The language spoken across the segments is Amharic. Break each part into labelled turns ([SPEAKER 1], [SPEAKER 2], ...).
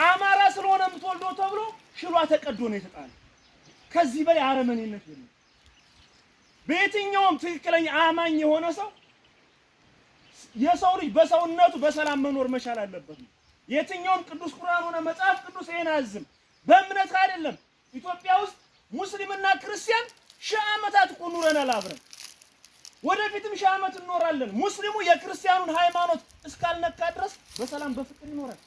[SPEAKER 1] አማራ ስለሆነ የምትወልደው ተብሎ ሽሏ ተቀዶ ነው የተጣለ። ከዚህ በላይ አረመኔነት የለም። በየትኛውም ትክክለኛ አማኝ የሆነ ሰው የሰው ልጅ በሰውነቱ በሰላም መኖር መቻል አለበት። የትኛውም ቅዱስ ቁርአን ሆነ መጽሐፍ ቅዱስ ይሄን አያዝም። በእምነት አይደለም። ኢትዮጵያ ውስጥ ሙስሊምና ክርስቲያን ሺህ ዓመታት እኮ ኑረናል አብረን። ወደፊትም ሺህ ዓመት እንኖራለን። ሙስሊሙ የክርስቲያኑን ሃይማኖት እስካልነካ ድረስ በሰላም በፍቅር ይኖራል።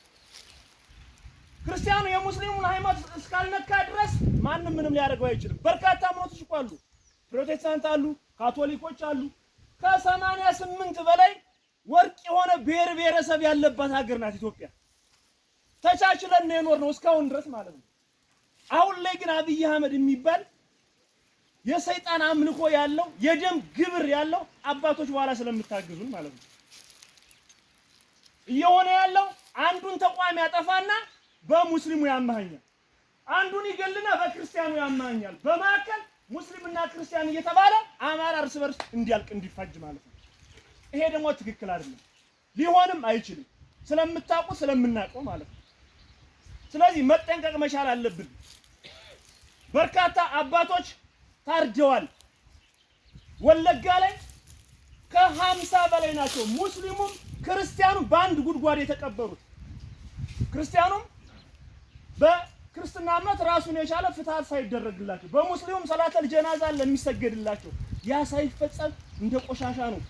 [SPEAKER 1] ክርስቲያኑ የሙስሊሙን ሃይማኖት እስካልነካ ድረስ ማንም ምንም ሊያደርገው አይችልም። በርካታ እምነቶች እኮ አሉ። ፕሮቴስታንት አሉ፣ ካቶሊኮች አሉ። ከ88 በላይ ወርቅ የሆነ ብሔር ብሔረሰብ ያለባት ሀገር ናት ኢትዮጵያ። ተቻችለን ነው የኖርነው እስካሁን ድረስ ማለት ነው። አሁን ላይ ግን አብይ አህመድ የሚባል የሰይጣን አምልኮ ያለው የደም ግብር ያለው አባቶች በኋላ ስለምታግዙን ማለት ነው እየሆነ ያለው አንዱን ተቋም ያጠፋና በሙስሊሙ ያማኛል፣ አንዱን ይገልና በክርስቲያኑ ያማኛል። በማከል ሙስሊምና ክርስቲያን እየተባለ አማራ እርስ በርስ እንዲያልቅ እንዲፋጅ ማለት ነው። ይሄ ደግሞ ትክክል አይደለም፣ ሊሆንም አይችልም። ስለምታውቁ ስለምናውቀው ማለት ነው። ስለዚህ መጠንቀቅ መቻል አለብን። በርካታ አባቶች ታርደዋል። ወለጋ ላይ ከ50 በላይ ናቸው ሙስሊሙም ክርስቲያኑም በአንድ ጉድጓድ የተቀበሩት። ክርስቲያኑም በክርስትና እምነት ራሱን የቻለ ፍትሃት ሳይደረግላቸው በሙስሊሙም ሰላተል ጀናዛ ለሚሰገድላቸው ያ ሳይፈጸም እንደ ቆሻሻ ነው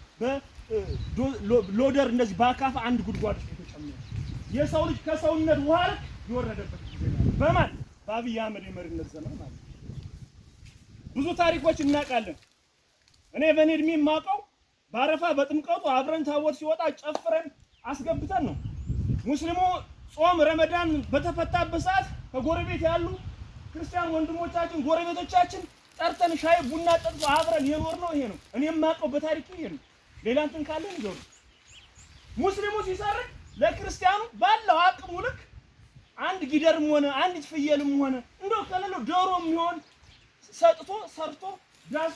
[SPEAKER 1] በሎደር እንደዚህ በአካፋ አንድ ጉድጓድ ውስጥ የተጨመረ የሰው ልጅ ከሰውነት ውሃ ይወረደበት ጊዜ ነው። በማን በአብይ አህመድ የመሪነት ዘመን ማለት ነው። ብዙ ታሪኮች እናውቃለን። እኔ በኔ እድሜ የማውቀው ባረፋ በጥምቀቱ አብረን ታቦት ሲወጣ ጨፍረን አስገብተን ነው። ሙስሊሙ ጾም ረመዳን በተፈታበት ሰዓት ከጎረቤት ያሉ ክርስቲያን ወንድሞቻችን ጎረቤቶቻችን ጠርተን ሻይ ቡና ጠጥቶ አብረን የኖርነው ይሄ ነው። እኔ የማውቀው በታሪክ ይሄ ነው። ሌላ እንትን ካለ ይዘው ሙስሊሙ ሲሰርቅ ለክርስቲያኑ ባለው አቅሙ ልክ አንድ ጊደርም ሆነ አንድ ፍየልም ሆነ እንደው ከሌለው ዶሮም ይሆን ሰጥቶ ሰርቶ ዳስ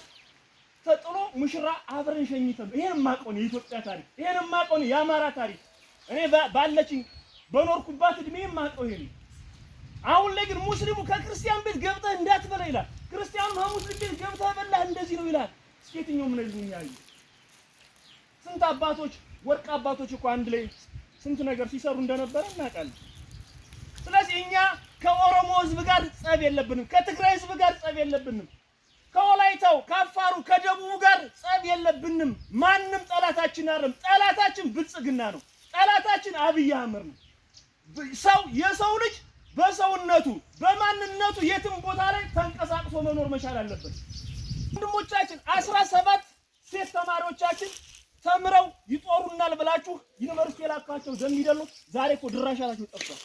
[SPEAKER 1] ተጥሎ ሙሽራ አብረን ሸኝተን ይሄን ማቀው ነው የኢትዮጵያ ታሪክ። ይሄን ማቀው ነው የአማራ ታሪክ። እኔ ባለችኝ በኖርኩባት እድሜ ማቀው ይሄን። አሁን ላይ ግን ሙስሊሙ ከክርስቲያን ቤት ገብተህ እንዳትበላ ይላል፣ ክርስቲያኑ ከሙስሊም ቤት ገብተህ በላህ እንደዚህ ነው ይላል። እስኪ የትኛው ምን ይሉኛል? ስንት አባቶች ወርቅ አባቶች እኮ አንድ ላይ ስንት ነገር ሲሰሩ እንደነበረ እናውቃለን። ስለዚህ እኛ ከኦሮሞ ህዝብ ጋር ጸብ የለብንም፣ ከትግራይ ህዝብ ጋር ጸብ የለብንም፣ ከወላይታው ከአፋሩ ከደቡቡ ጋር ጸብ የለብንም። ማንም ጠላታችን አይደለም። ጠላታችን ብልጽግና ነው። ጠላታችን አብይ አህመድ ነው። ሰው የሰው ልጅ በሰውነቱ በማንነቱ የትም ቦታ ላይ ተንቀሳቅሶ መኖር መቻል አለበት። ወንድሞቻችን 17 ሴት ተማሪዎቻችን ተምረው ይጦሩናል ብላችሁ ዩኒቨርሲቲ የላካቸው ደም ይደሉ ዛሬ እኮ ድራሻቸው ጠፍቷል።